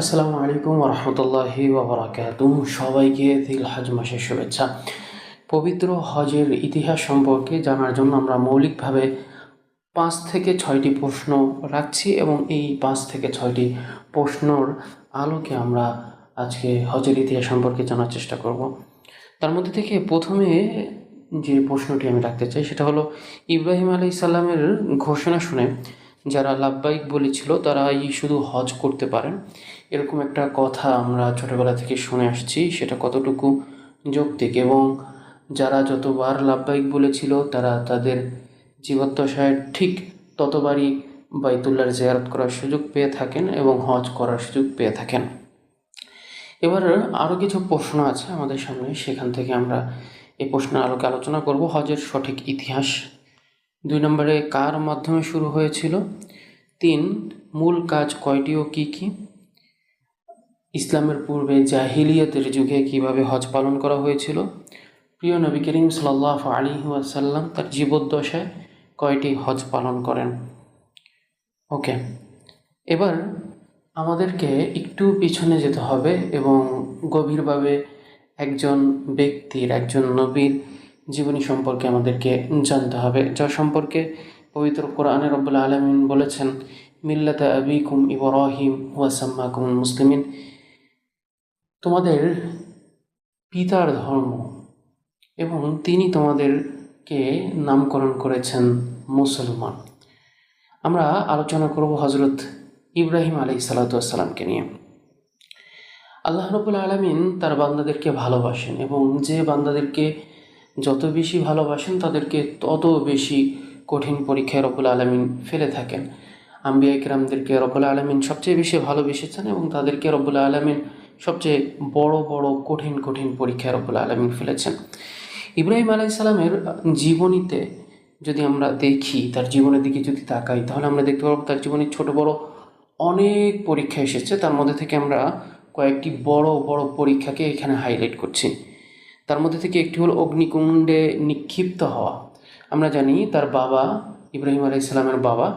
আসসালামু আলাইকুম ওরহমতুল্লাহি ওবরাকাতুহ। সবাইকে জিল হজ মাসের শুভেচ্ছা। পবিত্র হজের ইতিহাস সম্পর্কে জানার জন্য আমরা মৌলিকভাবে 5 থেকে 6টি প্রশ্ন রাখছি এবং এই 5 থেকে 6টি প্রশ্নর আলোকে আমরা আজকে হজের ইতিহাস সম্পর্কে জানার চেষ্টা করব। তার মধ্যে থেকে প্রথমে যে প্রশ্নটি আমি রাখতে চাই সেটা হলো, ইব্রাহিম আলাইহিস সালামের ঘোষণা শুনে যারা লাব্বাইক বলেছিল তারাই শুধু হজ করতে পারেন, এরকম একটা কথা আমরা ছোটোবেলা থেকে শুনে আসছি, সেটা কতটুকু যৌক্তিক? এবং যারা যতবার লাব্বাইক বলেছিল তারা তাদের জীবদ্দশায় ঠিক ততবারই বাইতুল্লাহর জিয়ারত করার সুযোগ পেয়ে থাকেন এবং হজ করার সুযোগ পেয়ে থাকেন। এবার আরও কিছু প্রশ্ন আছে আমাদের সামনে, সেখান থেকে আমরা এই প্রশ্নের আলোকে আলোচনা করব। হজের সঠিক ইতিহাস। 2 নম্বরে, কার মাধ্যমে শুরু হয়েছিল? 3, মূল কাজ কয়টি ও কী কী? ইসলামের পূর্বে জাহিলিয়াতের যুগে কিভাবে হজ পালন করা হয়েছিল? প্রিয় নবী করিম সাল্লাল্লাহু আলাইহি ওয়াসাল্লাম তার জীবদ্দশায় কয়টি হজ পালন করেন? ওকে, এবার আমাদেরকে একটু পিছনে যেতে হবে এবং গভীরভাবে একজন ব্যক্তির, একজন নবীর জীবনী সম্পর্কে আমাদেরকে জানতে হবে, যার সম্পর্কে পবিত্র কোরআনে রব্বুল আলামিন বলেছেন, মিল্লাতা আবিকুম ইব্রাহিম ওয়া সাম্মাকুমুল মুসলিমিন, তোমাদের পিতার ধর্ম এবং তিনি তোমাদেরকে নামকরণ করেছেন মুসলমান। আমরা আলোচনা করব হজরত ইব্রাহিম আলাইহিসসালামকে নিয়ে। আল্লাহ রাব্বুল আলামিন তার বান্দাদেরকে ভালোবাসেন এবং যে বান্দাদেরকে যত বেশি ভালোবাসেন তাদেরকে তত বেশি কঠিন পরীক্ষায় রব্বুল আলামিন ফেলে থাকেন। আম্বিয়া ইকরামদেরকে রব্বুল আলামিন সবচেয়ে বেশি ভালোবেসেছেন এবং তাদেরকে রব্বুল আলামিন সবচেয়ে বড় বড় কঠিন কঠিন পরীক্ষায় রব্বুল আলামিন ফেলেছেন। ইব্রাহিম আলাইহিস সালামের জীবনীতে যদি আমরা দেখি, তার জীবনের দিকে যদি তাকাই, তাহলে আমরা দেখতে পাবো তার জীবনে ছোট বড় অনেক পরীক্ষা এসেছে। তার মধ্যে থেকে আমরা কয়েকটি বড় বড় পরীক্ষাকে এখানে হাইলাইট করছি। তার মধ্যে থেকে একটি হলো অগ্নিকুণ্ডে নিক্ষিপ্ত হওয়া। আমরা জানি তার বাবা, ইব্রাহিম আলাইহিস সালামের বাবা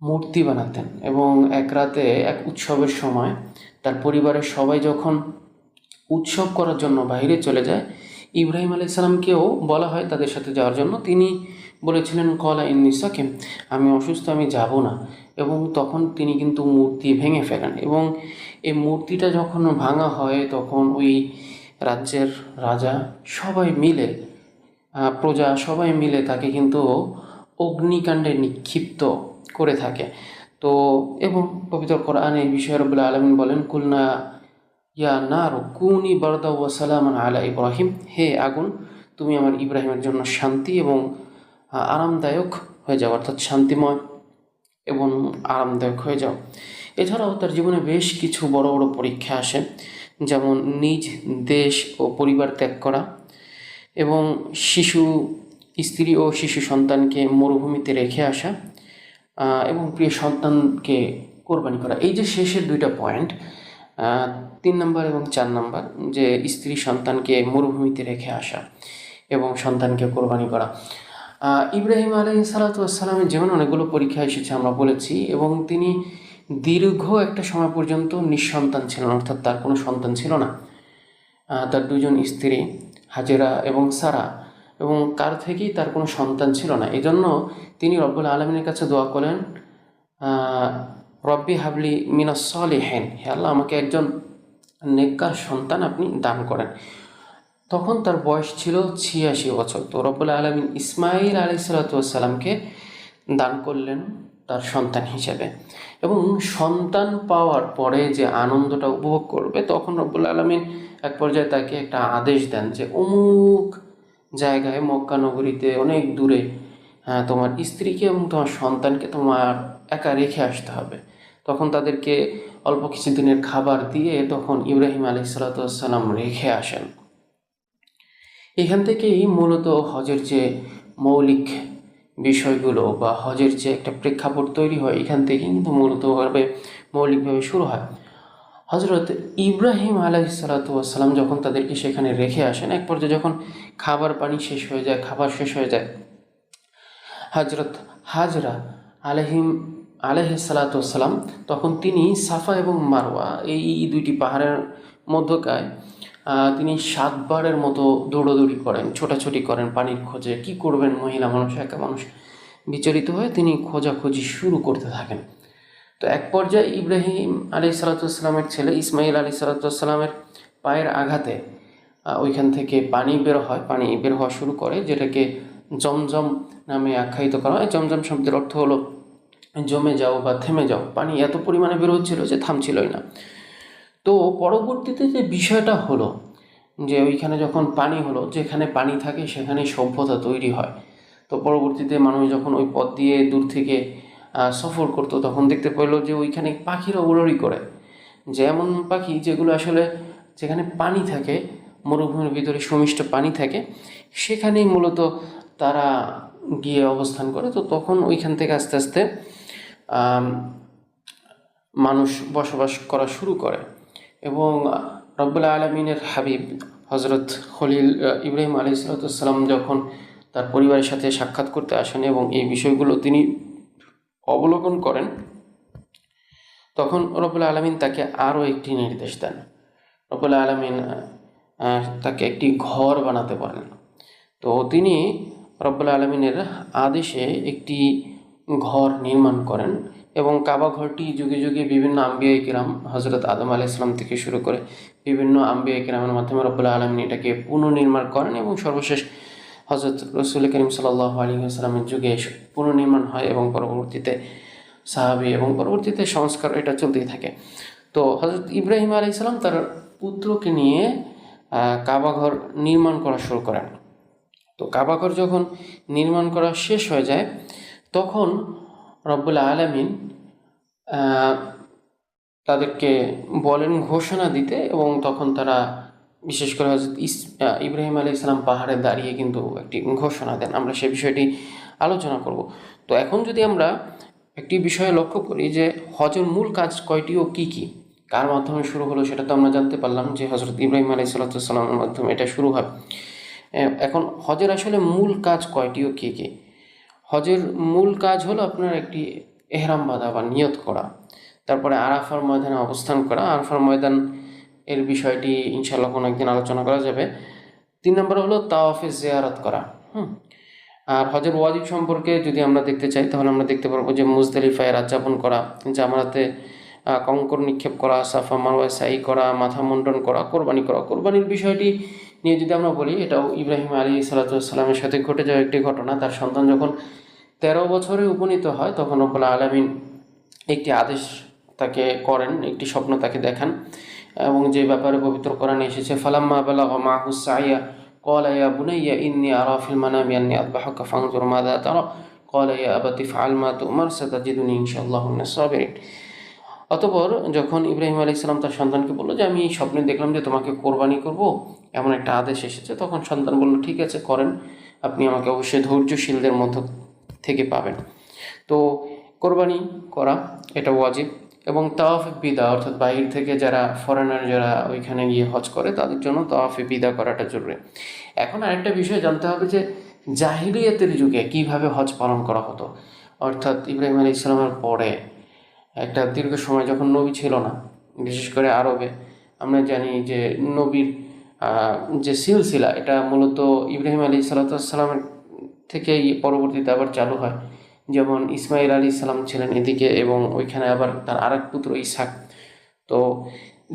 মূর্তি বানাতেন এবং এক রাতে এক উৎসবের সময় তার পরিবারের সবাই যখন উৎসব করার জন্য বাইরে চলে যায়, ইব্রাহিম আলাইহিস সালামকেও বলা হয় তাদের সাথে যাওয়ার জন্য। তিনি বলেছিলেন, কলা ইন্নী সাকিম, আমি অসুস্থ, আমি যাব না। এবং তখন তিনি কিন্তু মূর্তি ভেঙে ফেলেন এবং এই মূর্তিটা যখন ভাঙা হয় তখন ওই রাজ্যের রাজা সবাই মিলে, প্রজা সবাই মিলে তাকে কিন্তু অগ্নিকাণ্ডে নিক্ষিপ্ত করে থাকে। তো এবং পবিত্র কোরআনে এই বিষয়ে রব্বুল আলামিন বলেন, কুলনা ইয়া নারু কুনি বারদা ওয়া সালামান আলা ইব্রাহিম, হে আগুন তুমি আমার ইব্রাহিমের জন্য শান্তি এবং আরামদায়ক হয়ে যাও, অর্থাৎ শান্তিময় এবং আরামদায়ক হয়ে যাও। এছাড়াও তার জীবনে বেশ কিছু বড় বড় পরীক্ষা আসে, যেমন নিজ দেশ ও পরিবার ত্যাগ করা এবং স্ত্রী ও শিশু সন্তানকে মরুভূমিতে রেখে আসা এবং প্রিয় সন্তানকে কোরবানি করা। এই যে শেষের 2টা পয়েন্ট, 3 নম্বর এবং 4 নম্বর, যে স্ত্রী সন্তানকে মরুভূমিতে রেখে আসা এবং সন্তানকে কোরবানি করা। ইব্রাহিম আলাইহিসসালামের জীবনে অনেকগুলো পরীক্ষা এসেছে আমরা বলেছি, এবং তিনি দীর্ঘ একটা সময় পর্যন্ত নিঃসন্তান ছিলেন, অর্থাৎ তার কোনো সন্তান ছিল না। তার 2জন স্ত্রী হাজেরা এবং সারা, এবং কার থেকেই তার কোনো সন্তান ছিল না। এজন্য তিনি রব্বুল আলামিনের কাছে দোয়া করেন, রব্বি হাবলি মিনাস সলিহিন, হে আল্লাহ আমাকে একজন নেককার সন্তান আপনি দান করেন। তখন তার বয়স ছিল 86 বছর। তো রব্বুল আলামিন ইসমাইল আলাইহিসসালামকে দান করলেন তার সন্তান হিসেবে, এবং সন্তান পাওয়ার পরে যে আনন্দটা উপভোগ করবে, তখন রব্বুল আলামিন এক পর্যায়ে তাকে একটা আদেশ দেন যে অমুক জায়গায় মক্কা নগরীতে অনেক দূরে তোমার স্ত্রীকে এবং তোমার সন্তানকে তোমার একা রেখে আসতে হবে। তখন তাদেরকে অল্প কিছুদিনের খাবার দিয়ে তখন ইব্রাহিম আলাইহিসসালাম রেখে আসেন। এখান থেকেই মূলত হজের যে মৌলিক বিষয়গুলো বা হজের যে একটা প্রেক্ষাপট তৈরি হয়, এখান থেকেই কিন্তু মৌলিকভাবে শুরু হয়। হজরত ইব্রাহিম আলাইহিসসালাম যখন তাদেরকে সেখানে রেখে আসেন, এক পর্যায়ে যখন খাবার শেষ হয়ে যায়, হজরত হাজরা আলাইহিস সালাতু ওয়াসসালাম, তখন তিনি সাফা এবং মারওয়া এই দুইটি পাহাড়ের মধ্যকায় তিনি 7 বারের মতো দৌড়াদৌড়ি করেন, ছোটাছুটি করেন পানির খোঁজে। কি করবেন, মহিলা মানুষ, একা মানুষ, বিচলিত হয়ে তিনি খোঁজাখুঁজি শুরু করতে থাকেন। তো এক পর্যায়ে ইব্রাহিম আলাইহিস সালাতু ওয়াসসালামের ছেলে ইসমাইল আলাইহিস সালাতু ওয়াসসালামের পায়ের আঘাতে ওইখান থেকে পানি বের হয়, পানি বের হওয়া শুরু করে, যেটাকে জমজম নামে আখ্যায়িত করা হয়। জমজম শব্দের অর্থ হলো জমে যাও বা থেমে যাও। পানি এত পরিমাণে বের হচ্ছিল যে থামছিলই না। তো পরবর্তীতে যে বিষয়টা হলো যে ওইখানে যখন পানি হলো, যেখানে পানি থাকে সেখানেই সভ্যতা তৈরি হয়। তো পরবর্তীতে মানুষ যখন ওই পথ দিয়ে দূর থেকে সফর করতো, তখন দেখতে পেলো যে ওইখানে পাখিরা উড়াউড়ি করে, যে এমন পাখি যেগুলো আসলে যেখানে পানি থাকে, মরুভূমির ভিতরে সুমিষ্ট পানি থাকে, সেখানেই মূলত তারা গিয়ে অবস্থান করে। তো তখন ওইখান থেকে আস্তে আস্তে মানুষ বসবাস করা শুরু করে। এবং রব্বুল আলমিনের হাবিব হজরত খলিল ইব্রাহিম আলাইহিসসালাম যখন তার পরিবারের সাথে সাক্ষাৎ করতে আসেন এবং এই বিষয়গুলো তিনি অবলোকন করেন, তখন রব্বুল আলমিন তাকে আরও একটি নির্দেশ দেন। রব্বুল আলমিন তাকে একটি ঘর বানাতে বলেন। তো তিনি রব্বুল আলমিনের আদেশে একটি ঘর নির্মাণ করেন এবং কাবা ঘরটি যুগে যুগে বিভিন্ন আম্বিয়া কিরাম, হজরত আদম আলাইহিস সালাম থেকে শুরু করে বিভিন্ন আম্বিয়া কিরামের মাধ্যমে রব্বুল আলমিন এটাকে পুনর্নির্মাণ করেন এবং সর্বশেষ হজরত রসুল করিম সাল্লাল্লাহু আলাইহি ওয়াসাল্লামের যুগে পুনর্নির্মাণ হয় এবং পরবর্তীতে সাহাবী এবং পরবর্তীতে সংস্কার এটা চলতেই থাকে। তো হজরত ইব্রাহিম আলাইহিস সালাম তার পুত্রকে নিয়ে কাবাঘর নির্মাণ করা শুরু করেন। তো কাবাঘর যখন নির্মাণ করা শেষ হয়ে যায়, তখন রব্বুল আলামিন তাদেরকে বলেন ঘোষণা দিতে, এবং তখন তারা বিশেষ করে হযরত ইব্রাহিম আলাইহিস সালাম পাহাড়ে দাঁড়িয়ে কিন্তু একটি ঘোষণা দেন। আমরা সে বিষয়টি আলোচনা করব। তো এখন যদি আমরা একটি বিষয়ে লক্ষ্য করি যে হজের মূল কাজ কয়টি ও কী কী, কার মাধ্যমে শুরু হলো, সেটা তো আমরা জানতে পারলাম যে হজরত ইব্রাহিম আলাইহিস সালামের মাধ্যমে এটা শুরু হয়। এখন হজের আসলে মূল কাজ কয়টি ও কী কী? হজের মূল কাজ হলো আপনার একটি এহরাম বাঁধা বা নিয়ত করা, তারপরে আরাফার ময়দানে অবস্থান করা। আরাফার ময়দান এর বিষয়টি ইনশাআল্লাহ কোনো একদিন আলোচনা করা যাবে। 3 নম্বর হলো তাওয়াফে জিয়ারত করা। আর হজের ওয়াজিব সম্পর্কে যদি আমরা দেখতে চাই, তাহলে আমরা দেখতে পারবো যে মুজদালিফায় রাত যাপন করা, জামারাতে কঙ্কর নিক্ষেপ করা, সাফা মারওয়ায় সাই করা, মাথা মুন্ডন করা, কোরবানি করা। কোরবানির বিষয়টি নিয়ে যদি আমরা বলি, এটাও ইব্রাহিম আলাইহিস সালামের সাথে ঘটে যাওয়া একটি ঘটনা। তার সন্তান যখন 13 বছরে উপনীত হয়, তখন রব্বুল আলামিন একটি আদেশ তাকে করেন, একটি স্বপ্ন তাকে দেখান, এবং যে ব্যাপারে পবিত্র কোরআনে এসেছে, ফালাম্মা বালাগা মাহু সাইয়া ক্বালা ইয়া বুনাইয়া ইন্নী আরা ফিল মানামি আন্নী আযবাহুকা ফানজুর মাযা তারা ক্বালা ইয়া আবাতি ফাআল মা তু'মার সাতাজিদুনি ইনশাআল্লাহু মিনাস সাবিরিন। অতঃপর যখন ইব্রাহিম আলাইহিস সালাম তার সন্তানকে বলল যে আমি স্বপ্নে দেখলাম যে তোমাকে কোরবানি করব, এমন একটা আদেশ এসেছে, তখন সন্তান বলল ঠিক আছে করেন, আপনি আমাকে অবশ্যই ধৈর্যশীলদের মধ্য থেকে পাবেন। তো কোরবানি করা এটা ওয়াজিব। এবং তাওয়াফে বিদা, অর্থাৎ বাহির থেকে যারা ফরেনার যারা ওইখানে গিয়ে হজ করে, তাদের জন্য তাওয়াফে বিদা করাটা জরুরি। এখন আরেকটা বিষয় জানতে হবে যে জাহিলিয়াতের যুগে কিভাবে হজ পালন করা হতো। অর্থাৎ ইব্রাহিম আলাইহিস সালামের পরে একটা দীর্ঘ সময় যখন নবী ছিল না, বিশেষ করে আরবে, আমরা জানি যে নবীর যে সিলসিলা এটা মূলত ইব্রাহিম আলাইহিস সালামের থেকেই পরবর্তীতে আবার চালু হয়। যেমন ইসমাইল আলাইহিস সালাম ছিলেন এদিকে, এবং ওইখানে আবার তার আরেক পুত্র ইসহাক। তো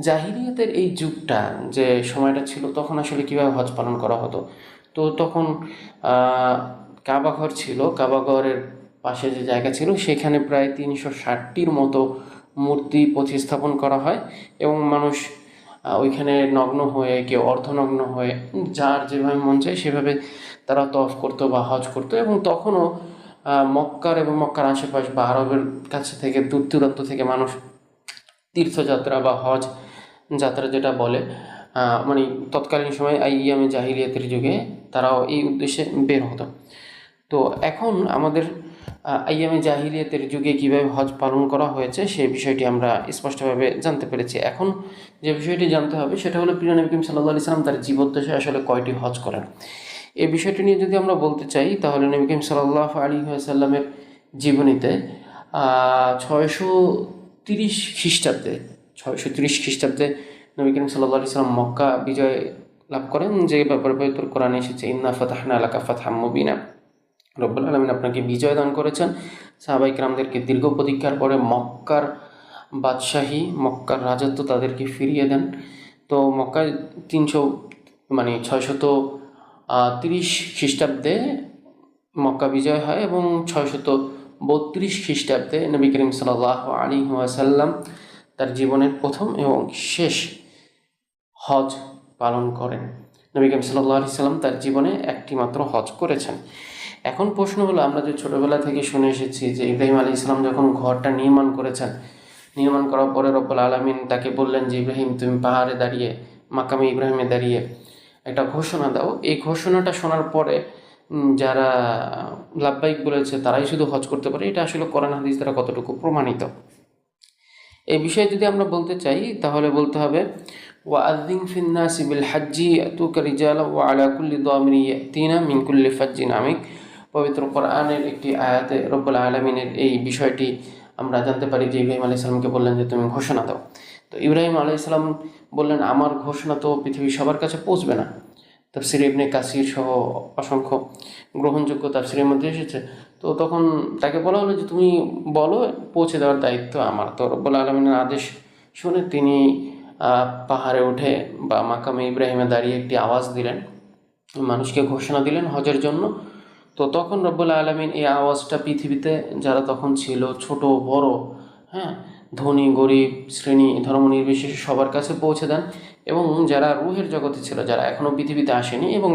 জাহিলিয়াতের এই যুগটা যে সময়টা ছিল, তখন আসলে কীভাবে হজ পালন করা হতো। তো তখন কাবাঘর ছিল, কাবাঘরের পাশে যে জায়গা ছিল সেখানে প্রায় 360টির মতো মূর্তি প্রতিস্থাপন করা হয়, এবং মানুষ ওইখানে নগ্ন হয়ে, কেউ অর্ধনগ্ন হয়ে, যার যেভাবে মন চায় সেভাবে তারা তওয়াফ করতো বা হজ করতো। এবং তখনও মক্কার এবং মক্কার আশেপাশ বা আরবের কাছে থেকে দূর দূরান্ত থেকে মানুষ তীর্থযাত্রা বা হজ যাত্রা যেটা বলে, মানে তৎকালীন সময় আইয়ামে জাহিলিয়াতের যুগে তারাও এই উদ্দেশ্যে বের হতো। তো এখন আমাদের আইয়ামে জাহিলিয়াতের যুগে কীভাবে হজ পালন করা হয়েছে সেই বিষয়টি আমরা স্পষ্টভাবে জানতে পেরেছি। এখন যে বিষয়টি জানতে হবে সেটা হলো প্রিয় নবী করিম সাল্লাল্লাহু আলাইহি সাল্লাম তার জীবদ্দশায় আসলে কয়টি হজ করেন। এই বিষয়টি নিয়ে যদি আমরা বলতে চাই, তাহলে নবী করিম সাল্লাল্লাহু আলাইহি ওয়াসাল্লামের জীবনীতে খ্রিস্টাব্দে 630 খ্রিস্টাব্দে নবী করিম সাল্লাল্লাহু আলাইহি ওয়াসাল্লাম মক্কা বিজয় লাভ করেন, যে ব্যাপারে পবিত্র কোরআনে এসেছে, ইন্না ফাতাহনা লাকা ফাতহাম মুবিনা। রব্বুল আলামিন আপনাকে বিজয় দান করেছেন। সাহাবায়ে কেরামদেরকে দীর্ঘ প্রতীক্ষার পরে মক্কার বাদশাহী, মক্কার রাজত্ব তাদেরকে ফিরিয়ে দেন। তো মক্কায় 630 খ্রিস্টাব্দে মক্কা বিজয় হয় এবং 632 খ্রিস্টাব্দে নবী করিম সাল্লাল্লাহু আলাইহি ওয়াসাল্লাম তার জীবনের প্রথম এবং শেষ হজ পালন করেন। নবী করিম সাল্লাল্লাহু আলাইহি ওয়াসাল্লাম তার জীবনে একটি মাত্র হজ করেছেন। এখন প্রশ্ন হলো, আমরা যে ছোটোবেলা থেকে শুনে এসেছি যে ইব্রাহিম আলাইহিস সালাম যখন ঘরটা নির্মাণ করেছেন, নির্মাণ করার পরে রব্বুল আলামিন তাকে বললেন যে ইব্রাহিম, তুমি পাহাড়ে দাঁড়িয়ে, মাকামে ইব্রাহিমে দাঁড়িয়ে একটা ঘোষণা দাও। এই ঘোষণাটা শোনার পরে যারা লাব্বাইক বলেছে তারাই শুধু হজ করতে পারে, এটা আসলে কোরআন হাদিস দ্বারা কতটুকু প্রমাণিত? এই বিষয়ে যদি আমরা বলতে চাই তাহলে বলতে হবে, ওয়াআযিন ফিন্নাসি বিল হাজ্জি ইয়াতুকা রিজালা ওয়া আলা কুল্লি দামিরি ইয়াতিনা মিন কুল্লি ফাজ্জিন আমিক। পবিত্র কোরআনের একটি আয়াতে রব্বুল আলামিনের এই বিষয়টি আমরা জানতে পারি যে ইব্রাহিম আলাইহিস সালামকে বললেন যে তুমি ঘোষণা দাও। তো ইব্রাহিম আলাইহিস সালাম বললেন, আমার ঘোষণা তো পৃথিবীর সবার কাছে পৌঁছবে না। তাফসির ইবনে কাসির সহ অসংখ্য গ্রহণযোগ্য তাফসিরের মধ্যে এসেছে। তো তখন তাকে বলা হলো যে তুমি বলো, পৌঁছে দেওয়ার দায়িত্ব আমার। তো রব্বুল আলামিনের আদেশ শুনে তিনি পাহাড়ে উঠে বা মাকামে ইব্রাহিমে দাঁড়িয়ে একটি আওয়াজ দিলেন, মানুষকে ঘোষণা দিলেন হজের জন্য। তো তখন রব্বুল আলামিন এই আওয়াজটা পৃথিবীতে যারা তখন ছিল, ছোট বড়, হ্যাঁ, ধনী গরিব শ্রেণী ধর্ম নির্বিশেষে সবার কাছে পৌঁছে দেন। এবং যারা রুহের জগতে ছিল, যারা এখনও পৃথিবীতে আসেনি এবং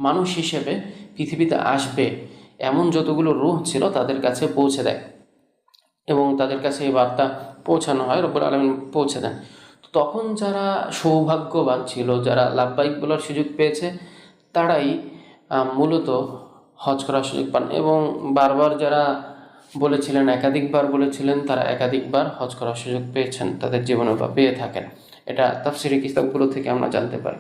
মানুষ হিসেবে পৃথিবীতে আসবে এমন যতগুলো রুহ ছিল তাদের কাছে পৌঁছে দেয় এবং তাদের কাছে এই বার্তা পৌঁছানো হয়, রব্বুল আলামিন পৌঁছে দেন। তো তখন যারা সৌভাগ্যবান ছিল, যারা লাব্বাইক বলার সুযোগ পেয়েছে, তারাই মূলত হজ করার সুযোগ পান। এবং বারবার যারা বলেছিলেন, একাধিকবার বলেছিলেন, তারা একাধিকবার হজ করার সুযোগ পেয়েছেন তাদের জীবনে বা পেয়ে থাকেন। এটা তাফসিরি কিতাবগুলো থেকে আমরা জানতে পারি।